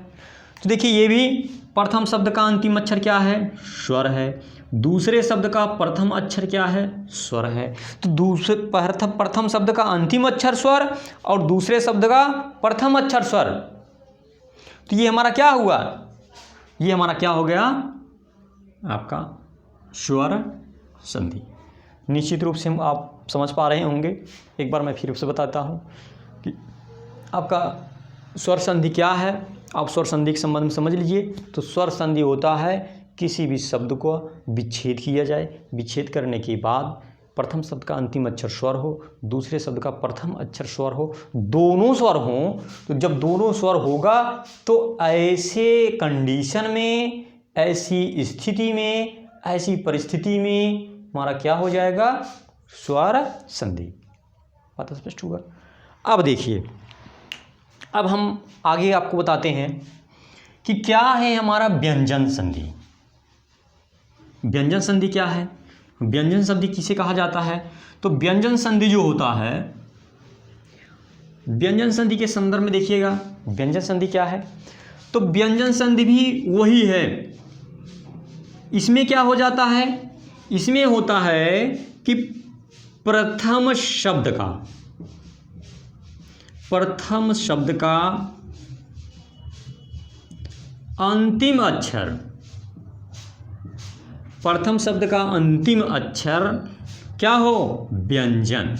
तो देखिए ये भी प्रथम शब्द का अंतिम अक्षर क्या है, स्वर है, दूसरे शब्द का प्रथम अक्षर क्या है, स्वर है। तो दूसरे प्रथम शब्द का अंतिम अक्षर स्वर और दूसरे शब्द का प्रथम अक्षर स्वर। तो ये हमारा क्या हुआ, ये हमारा क्या हो गया, आपका स्वर संधि। निश्चित रूप से आप समझ पा रहे होंगे। एक बार मैं फिर से बताता हूँ कि आपका स्वर संधि क्या है। आप स्वर संधि के संबंध में समझ लीजिए। तो स्वर संधि होता है किसी भी शब्द को विच्छेद किया जाए, विच्छेद करने के बाद प्रथम शब्द का अंतिम अक्षर स्वर हो, दूसरे शब्द का प्रथम अक्षर स्वर हो, दोनों स्वर हों, तो जब दोनों स्वर होगा तो ऐसे कंडीशन में, ऐसी स्थिति में, ऐसी परिस्थिति में हमारा क्या हो जाएगा, स्वर संधि। बात स्पष्ट हुआ। अब देखिए, अब हम आगे आपको बताते हैं कि क्या है हमारा व्यंजन संधि। व्यंजन संधि क्या है, व्यंजन संधि किसे कहा जाता है? तो व्यंजन संधि जो होता है, व्यंजन संधि के संदर्भ में देखिएगा, व्यंजन संधि क्या है, तो व्यंजन संधि भी वही है। इसमें क्या हो जाता है, इसमें होता है कि प्रथम शब्द का अंतिम अक्षर, प्रथम शब्द का अंतिम अक्षर क्या हो, व्यंजन,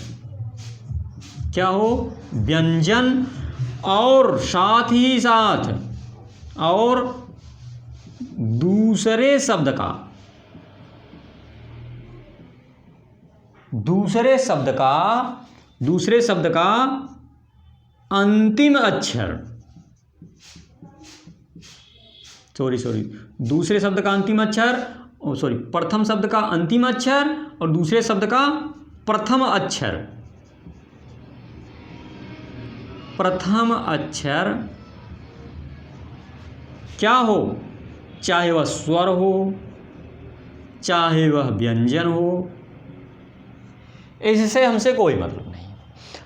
क्या हो, व्यंजन, और साथ ही साथ और दूसरे शब्द का अंतिम अक्षर, दूसरे शब्द का अंतिम अक्षर, प्रथम शब्द का अंतिम अक्षर और दूसरे शब्द का प्रथम अक्षर क्या हो, चाहे वह स्वर हो, चाहे वह व्यंजन हो, इससे हमसे कोई मतलब नहीं।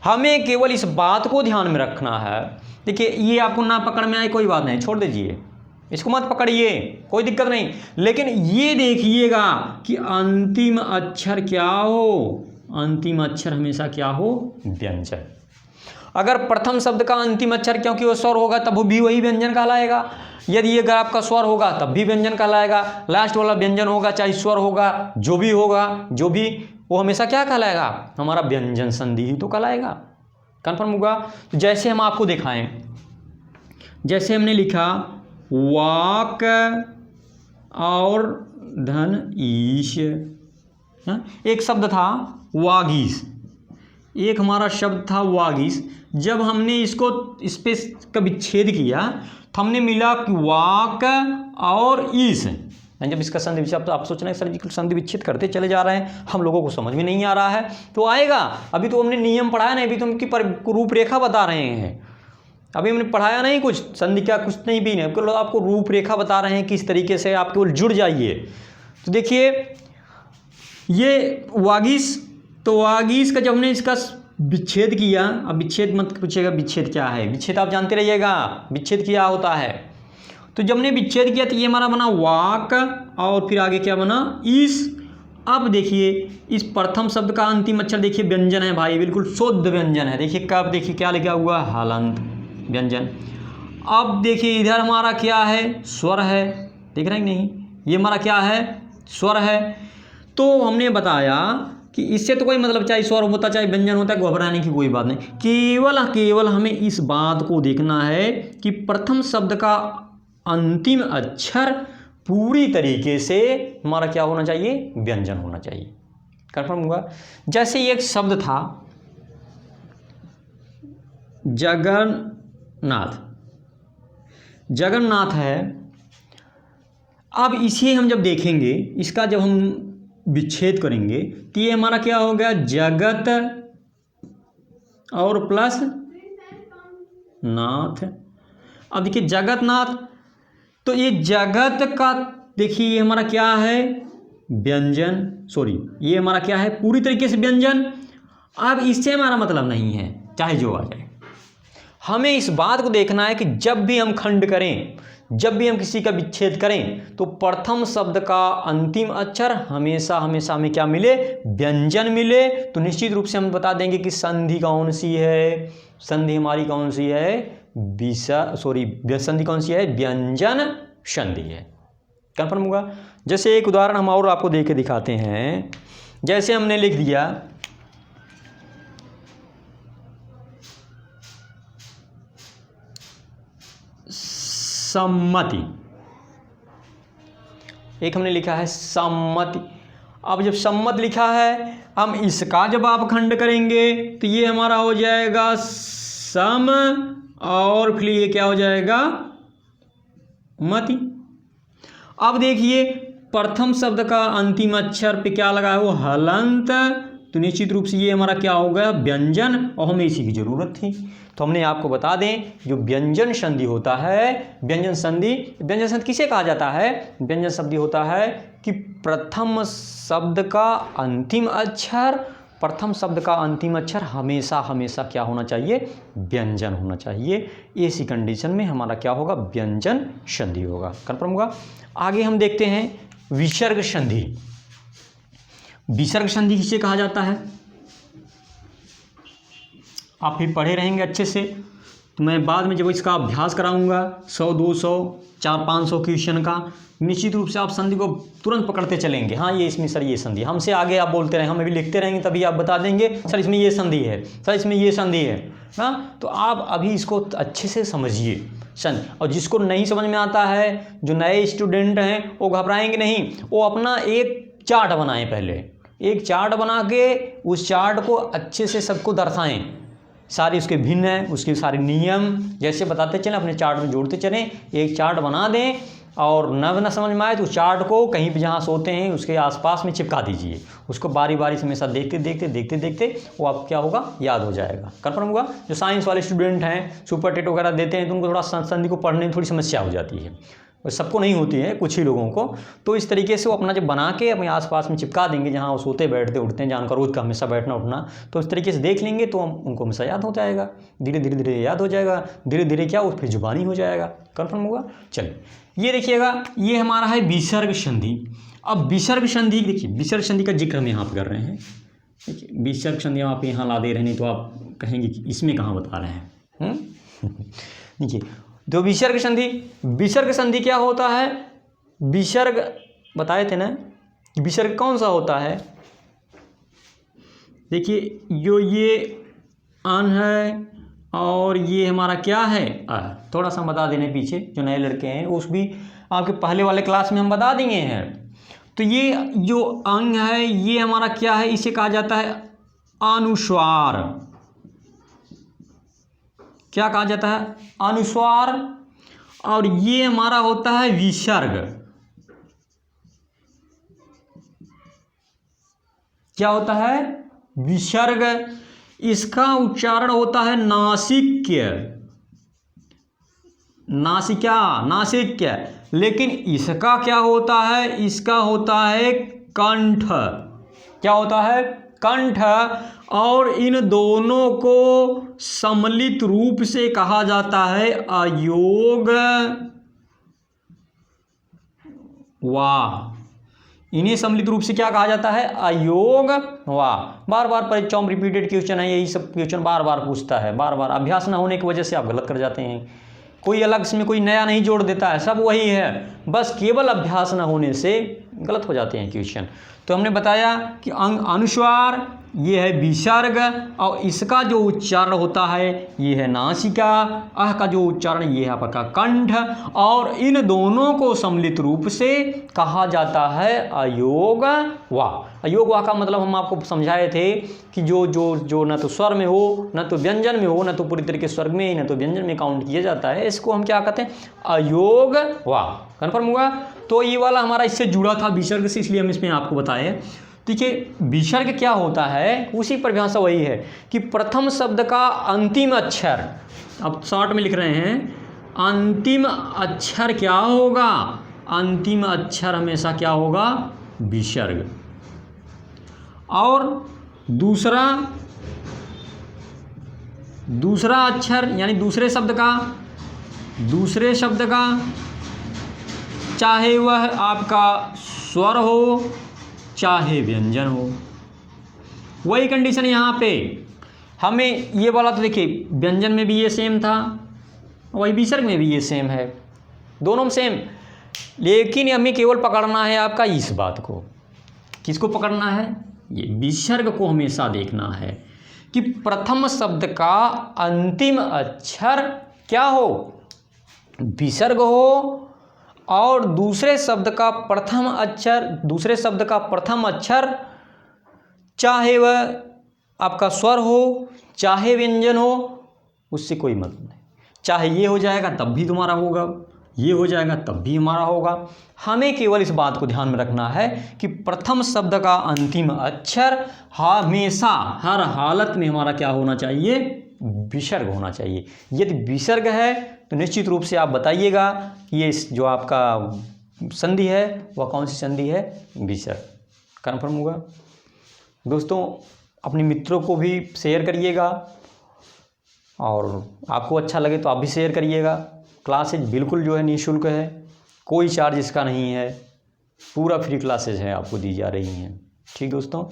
हमें केवल इस बात को ध्यान में रखना है। देखिए, ये आपको ना पकड़ में आए कोई बात नहीं, छोड़ दीजिए, इसको मत पकड़िए, कोई दिक्कत नहीं, लेकिन ये देखिएगा कि अंतिम अक्षर क्या हो, अंतिम अक्षर हमेशा क्या हो, व्यंजन। अगर प्रथम शब्द का अंतिम अक्षर क्योंकि वो स्वर होगा तब भी वही व्यंजन कहलाएगा, यदि अगर आपका स्वर होगा तब भी व्यंजन कहलाएगा, लास्ट वाला व्यंजन होगा चाहे स्वर होगा, जो भी होगा, वो हमेशा क्या कहलाएगा, हमारा व्यंजन संधि ही तो कहलाएगा। कन्फर्म होगा। तो जैसे हम आपको दिखाएं, जैसे हमने लिखा वाक और धन ईश, एक शब्द था वागीश, एक हमारा शब्द था वागीश। जब हमने इसको इस पे का विच्छेद किया तो हमने मिला कि वाक और ईश। जब इसका संधि विच्छेद, तो आप सोच रहे हैं सर जी संधि विच्छेद करते चले जा रहे हैं, हम लोगों को समझ में नहीं आ रहा है, तो आएगा। अभी तो हमने नियम पढ़ाया नहीं, अभी तो उनकी रूपरेखा बता रहे हैं, अभी हमने पढ़ाया नहीं कुछ, संधि क्या कुछ नहीं भी नहीं, आपको रूपरेखा बता रहे हैं किस तरीके से आप केवल जुड़ जाइए। तो देखिए ये वागीश, तो वागीश का जब हमने इसका विच्छेद किया, अब विच्छेद मत पूछिएगा विच्छेद क्या है, विच्छेद आप जानते रहिएगा विच्छेद क्या होता है। तो जब हमने विच्छेद किया तो ये हमारा बना वाक और फिर आगे क्या बना, ईश। अब देखिए इस प्रथम शब्द का अंतिम अक्षर देखिए व्यंजन है भाई, बिल्कुल शुद्ध व्यंजन है। देखिए कब, देखिए क्या लिखा हुआ, हलंत व्यंजन। अब देखिए इधर हमारा क्या है, स्वर है, देख रहे हैं नहीं, ये हमारा क्या है, स्वर है। तो हमने बताया कि इससे तो कोई मतलब, चाहे स्वर होता चाहे व्यंजन होता है, घबराने की कोई बात नहीं, केवल हमें इस बात को देखना है कि प्रथम शब्द का अंतिम अक्षर पूरी तरीके से हमारा क्या होना चाहिए, व्यंजन होना चाहिए। कन्फर्म हुआ। जैसे एक शब्द था जगन्नाथ है। अब इसे हम जब देखेंगे, इसका जब हम विच्छेद करेंगे तो ये हमारा क्या हो गया, जगत और प्लस नाथ। अब देखिए जगतनाथ, तो ये जगत का देखिए ये हमारा क्या है, व्यंजन, ये हमारा क्या है, पूरी तरीके से व्यंजन। अब इससे हमारा मतलब नहीं है चाहे जो आ जाए, हमें इस बात को देखना है कि जब भी हम खंड करें, जब भी हम किसी का विच्छेद करें, तो प्रथम शब्द का अंतिम अक्षर हमेशा हमें क्या मिले, व्यंजन मिले। तो निश्चित रूप से हम बता देंगे कि संधि कौन सी है, संधि हमारी कौन सी है, संधि कौन सी है, व्यंजन संधि है। कन्फर्म होगा। जैसे एक उदाहरण हम और आपको दे के दिखाते हैं। जैसे हमने लिख दिया सम्मति, एक हमने लिखा है सम्मति। अब जब सम्मत लिखा है, हम इसका जब आप खंड करेंगे तो ये हमारा हो जाएगा सम, और फिर ये क्या हो जाएगा मति। अब देखिए प्रथम शब्द का अंतिम अक्षर पे क्या लगा है, वो हलंत, तो निश्चित रूप से ये हमारा क्या होगा व्यंजन, और हमें इसी की जरूरत थी। तो हमने आपको बता दें जो व्यंजन संधि होता है, व्यंजन संधि किसे कहा जाता है, व्यंजन संधि होता है कि प्रथम शब्द का अंतिम अक्षर हमेशा हमेशा क्या होना चाहिए, व्यंजन होना चाहिए। ऐसी कंडीशन में हमारा क्या होगा, व्यंजन संधि होगा, कन्फर्म होगा। आगे हम देखते हैं विसर्ग संधि। विसर्ग संधि किसे कहा जाता है, आप फिर पढ़े रहेंगे अच्छे से, तो मैं बाद में जब इसका अभ्यास कराऊंगा 100, 200, 400, 500 क्वेश्चन का, निश्चित रूप से आप संधि को तुरंत पकड़ते चलेंगे। हाँ ये इसमें सर ये संधि, हमसे आगे आप बोलते रहें, हम भी लिखते रहेंगे, तभी आप बता देंगे सर इसमें ये संधि है, सर इसमें ये संधि है। हाँ तो आप अभी इसको अच्छे से समझिए संधि, और जिसको नहीं समझ में आता है, जो नए स्टूडेंट हैं वो घबराएंगे नहीं, वो अपना एक चार्ट बनाएं, पहले एक चार्ट बना के उस चार्ट को अच्छे से सबको दर्शाएं, सारी उसके भिन्न है, उसके सारे नियम जैसे बताते चलें, अपने चार्ट में जोड़ते चलें। एक चार्ट बना दें, और न समझ में आए तो उस चार्ट को कहीं पे जहाँ सोते हैं उसके आसपास में चिपका दीजिए, उसको बारी बारी से हमेशा देखते वो आपको क्या होगा, याद हो जाएगा, कन्फर्म होगा। जो साइंस वाले स्टूडेंट हैं, सुपर टेट वगैरह देते हैं, तो उनको थोड़ा संधि को पढ़ने में थोड़ी समस्या हो जाती है, सबको नहीं होती है, कुछ ही लोगों को। तो इस तरीके से वो अपना जब बना के अपने आसपास में चिपका देंगे, जहाँ वो सोते बैठते उठते हैं, जानकर रोज का हमेशा बैठना उठना, तो इस तरीके से देख लेंगे तो उनको हमेशा याद हो जाएगा, धीरे धीरे याद हो जाएगा, धीरे धीरे क्या वो फिर जुबानी हो जाएगा, कन्फर्म होगा। चलिए ये देखिएगा, ये हमारा है विसर्ग संधि। अब विसर्ग संधि देखिए, विसर्ग संधि का जिक्र हम यहाँ पर कर रहे हैं, देखिए विसर्ग संधि आप यहाँ ला दे रहे हैं, तो आप कहेंगे कि इसमें कहाँ बता रहे हैं। देखिए तो विसर्ग संधि क्या होता है, विसर्ग बताए थे ना, विसर्ग कौन सा होता है। देखिए जो ये अन है और ये हमारा क्या है थोड़ा सा बता देने पीछे, जो नए लड़के हैं उस भी आपके पहले वाले क्लास में हम बता दिए हैं। तो ये जो अंग है ये हमारा क्या है, इसे कहा जाता है अनुस्वार। क्या कहा जाता है, अनुस्वार। और ये हमारा होता है विसर्ग। क्या होता है, विसर्ग। इसका उच्चारण होता है नासिक्य, नासिक्य। लेकिन इसका क्या होता है, इसका होता है कंठ। क्या होता है, कंठ। और इन दोनों को सम्मिलित रूप से कहा जाता है अयोग वाह। इन्हें सम्मिलित रूप से क्या कहा जाता है, अयोग वाह। बार बार परीक्षाओं में रिपीटेड क्वेश्चन है, यही सब क्वेश्चन बार बार पूछता है, बार बार अभ्यास ना होने की वजह से आप गलत कर जाते हैं। कोई अलग इसमें कोई नया नहीं जोड़ देता है, सब वही है, बस केवल अभ्यास ना होने से गलत हो जाते हैं क्वेश्चन। तो हमने बताया कि अनुस्वार ये है विसर्ग, और इसका जो उच्चारण होता है ये है नासिका, अह का जो उच्चारण ये है आपका कंठ, और इन दोनों को सम्मिलित रूप से कहा जाता है अयोग वाह। अयोग वाह का मतलब हम आपको समझाए थे कि जो न तो स्वर में हो, न तो व्यंजन में हो, न तो पूरी तरीके स्वर में, न तो व्यंजन में काउंट किया जाता है, इसको हम क्या कहते हैं, अयोग वाह। कन्फर्म हुआ। तो ये वाला हमारा इससे जुड़ा था विसर्ग से, इसलिए हम इसमें आपको बताए। देखिए विसर्ग क्या होता है, उसी परिभाषा वही है कि प्रथम शब्द का अंतिम अक्षर, अब शॉर्ट में लिख रहे हैं, अंतिम अक्षर क्या होगा, अंतिम अक्षर हमेशा क्या होगा, विसर्ग। और दूसरा अक्षर यानी दूसरे शब्द का चाहे वह आपका स्वर हो चाहे व्यंजन हो, वही कंडीशन यहाँ पे हमें ये वाला। तो देखिए व्यंजन में भी ये सेम था, वही विसर्ग में भी ये सेम है, दोनों में सेम। लेकिन हमें केवल पकड़ना है आपका इस बात को, किसको पकड़ना है, ये विसर्ग को हमेशा देखना है कि प्रथम शब्द का अंतिम अक्षर क्या हो, विसर्ग हो, और दूसरे शब्द का प्रथम अक्षर चाहे वह आपका स्वर हो चाहे व्यंजन हो, उससे कोई मतलब नहीं। चाहे ये हो जाएगा तब भी तुम्हारा होगा, ये हो जाएगा तब भी हमारा होगा। हमें केवल इस बात को ध्यान में रखना है कि प्रथम शब्द का अंतिम अक्षर हमेशा हर हालत में हमारा क्या होना चाहिए, विसर्ग होना चाहिए। यदि विसर्ग है तो निश्चित रूप से आप बताइएगा कि ये जो आपका संधि है वह कौन सी संधि है, विसर्ग। कन्फर्म होगा। दोस्तों अपने मित्रों को भी शेयर करिएगा और आपको अच्छा लगे तो आप भी शेयर करिएगा। क्लासेज बिल्कुल जो है निःशुल्क है, कोई चार्ज इसका नहीं है, पूरा फ्री क्लासेज है आपको दी जा रही हैं। ठीक दोस्तों,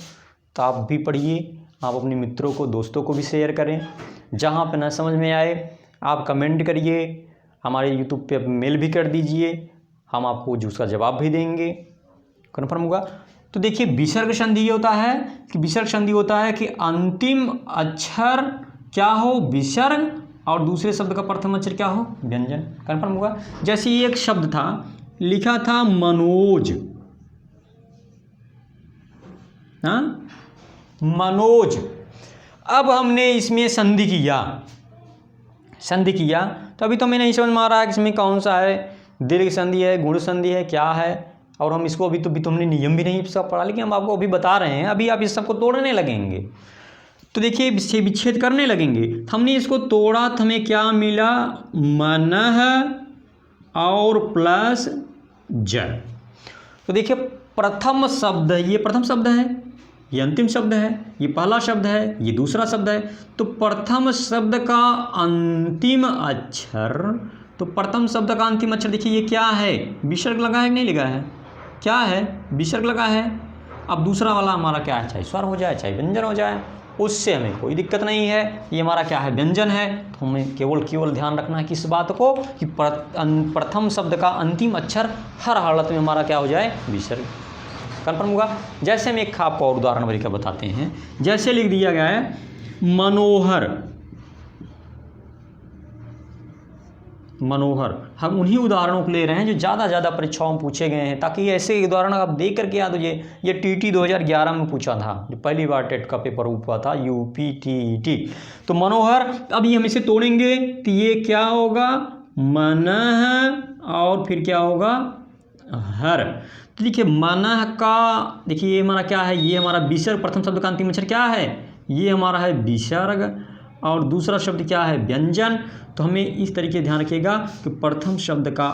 तो आप भी पढ़िए, आप अपने मित्रों को दोस्तों को भी शेयर करें। जहाँ पे ना समझ में आए आप कमेंट करिए, हमारे यूट्यूब पे मेल भी कर दीजिए, हम आपको उसका जवाब भी देंगे। कन्फर्म होगा। तो देखिए विसर्ग संधि होता है कि विसर्ग संधि होता है कि अंतिम अक्षर क्या हो, विसर्ग, और दूसरे शब्द का प्रथम अक्षर क्या हो, व्यंजन। कन्फर्म होगा। जैसे एक शब्द था, लिखा था मनोज, हाँ मनोज। अब हमने इसमें संधि किया तो अभी तो मैं नहीं समझ में आ रहा है कि इसमें कौन सा है, दीर्घ संधि है, गुण संधि है, क्या है। और हम इसको अभी तो हमने नियम भी नहीं सब पढ़ा, लेकिन हम आपको अभी बता रहे हैं। अभी आप इस सबको तोड़ने लगेंगे तो देखिए विच्छेद करने लगेंगे। हमने इसको तोड़ा तो हमें क्या मिला, मनः और प्लस ज। तो देखिए प्रथम शब्द, ये प्रथम शब्द है, ये अंतिम शब्द है, ये पहला शब्द है, ये दूसरा शब्द है। तो प्रथम शब्द का अंतिम अक्षर, तो प्रथम शब्द का अंतिम अक्षर देखिए ये क्या है, विसर्ग लगा है कि नहीं लगा है, क्या है, विसर्ग लगा है। अब दूसरा वाला हमारा क्या है, चाहे स्वर हो जाए चाहे व्यंजन हो जाए, उससे हमें कोई दिक्कत नहीं है। ये हमारा क्या है, व्यंजन है। तो हमें केवल ध्यान रखना है किस बात को, कि प्रथम शब्द का अंतिम अक्षर हर हालत में हमारा क्या हो जाए, विसर्ग। कन्फर्म होगा। जैसे हम एक आपको और उदाहरण तरीका बताते हैं। जैसे लिख दिया गया है मनोहर, हम उन्हीं उदाहरणों को ले रहे हैं जो ज़्यादा परीक्षाओं में पूछे गए हैं, ताकि ऐसे उदाहरण आप देख करके याद हो जाए। ये TT 2011 में पूछा था, जो पहली बार टेट का पेपर हुआ था, UPTET। तो मनोहर, अब ये हम इसे तोड़ेंगे तो ये क्या होगा, मनः और फिर क्या होगा, हर। तो देखिए मनः का, देखिए ये हमारा क्या है, ये हमारा विसर्ग, प्रथम शब्द का अंतिम अक्षर क्या है, ये हमारा है विसर्ग, और दूसरा शब्द क्या है, व्यंजन। तो हमें इस तरीके ध्यान रखिएगा कि प्रथम शब्द का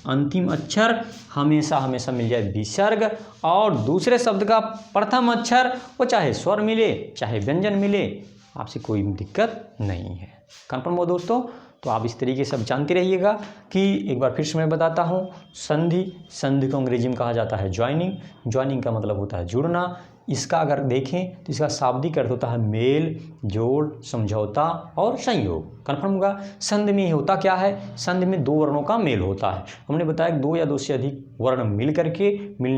अंतिम अक्षर हमेशा मिल जाए विसर्ग, और दूसरे शब्द का प्रथम अक्षर वो चाहे स्वर मिले चाहे व्यंजन मिले, आपसे कोई दिक्कत नहीं है। कन्फर्म हो दोस्तों। तो आप इस तरीके से सब जानते रहिएगा कि एक बार फिर से मैं बताता हूँ, संधि को अंग्रेजी में कहा जाता है ज्वाइनिंग का मतलब होता है जुड़ना। इसका अगर देखें तो इसका शाब्दिक अर्थ होता है मेल, जोड़, समझौता और संयोग। कन्फर्म होगा। संधि में होता क्या है, संधि में दो वर्णों का मेल होता है। हमने बताया दो या दो से अधिक वर्ण मिलने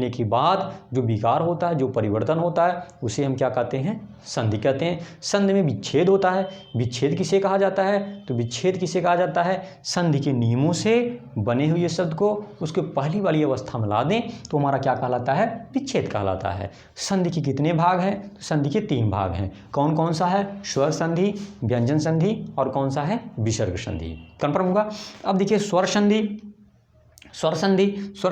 के बाद जो विकार होता है, जो परिवर्तन होता है, उसे हम क्या कहते हैं, संधि कहते हैं। संधि में विच्छेद होता है। विच्छेद किसे कहा जाता है, तो विच्छेद किसे कहा जाता है, संधि के नियमों से बने हुए शब्द को उसके पहली वाली अवस्था में ला दें तो हमारा क्या कहलाता है, विच्छेद कहलाता है। संधि के कितने भाग हैं, तो संधि के 3 भाग हैं। कौन कौन सा है, स्वर संधि, व्यंजन संधि और कौन सा है, विसर्ग संधि। कन्फर्म होगा। अब देखिए स्वर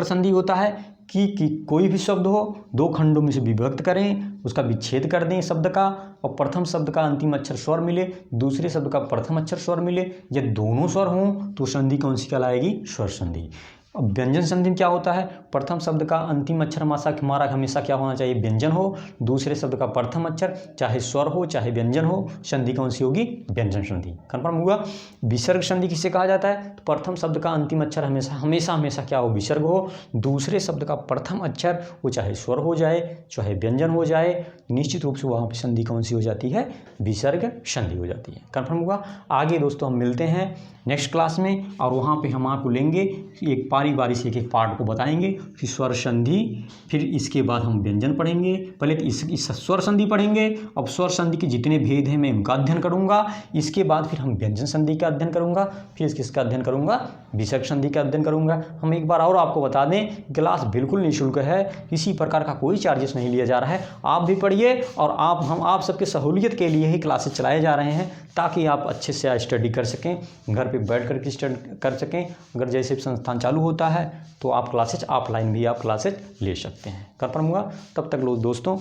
संधि होता है कि कोई भी शब्द हो, 2 खंडों में से विभक्त करें, उसका विच्छेद कर दें शब्द का, और प्रथम शब्द का अंतिम अक्षर स्वर मिले, दूसरे शब्द का प्रथम अक्षर स्वर मिले। जब दोनों स्वर हों तो संधि कौन सी कहलाएगी, स्वर संधि। अब व्यंजन संधि में क्या होता है, प्रथम शब्द का अंतिम अक्षर हमारा हमेशा क्या होना चाहिए, व्यंजन हो, दूसरे शब्द का प्रथम अक्षर चाहे स्वर हो चाहे व्यंजन हो, संधि कौन सी होगी, व्यंजन संधि। कन्फर्म हुआ। विसर्ग संधि किसे कहा जाता है, तो प्रथम शब्द का अंतिम अक्षर हमेशा क्या हो, विसर्ग हो, दूसरे शब्द का प्रथम अक्षर वो चाहे स्वर हो जाए चाहे व्यंजन हो जाए, निश्चित रूप से वहाँ पर संधि कौन सी हो जाती है, विसर्ग संधि हो जाती है। कन्फर्म हुआ। आगे दोस्तों हम मिलते हैं नेक्स्ट क्लास में, और वहाँ पर हम आपको लेंगे एक बारी बारी से एक एक पार्ट को बताएंगे, फिर स्वर संधि, फिर इसके बाद हम व्यंजन पढ़ेंगे। पहले तो इस स्वर संधि पढ़ेंगे, अब स्वर संधि के जितने भेद हैं मैं उनका अध्ययन करूँगा। इसके बाद फिर हम व्यंजन संधि का अध्ययन करूँगा, फिर किसका अध्ययन करूँगा, विसर्ग संधि का अध्ययन करूँगा। हम एक बार और आपको बता दें, क्लास बिल्कुल निःशुल्क है, किसी प्रकार का कोई चार्जेस नहीं लिया जा रहा है। आप भी पढ़िए और आप सबके सहूलियत के लिए ही क्लासेस चलाए जा रहे हैं, ताकि आप अच्छे से स्टडी कर सकें, घर पे बैठ कर के स्टडी कर सकें। अगर जैसे संस्थान चालू होता है तो आप क्लासेज ऑफलाइन भी आप क्लासेज ले सकते हैं। कर पाऊँगा, तब तक लो दोस्तों,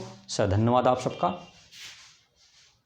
धन्यवाद आप सबका।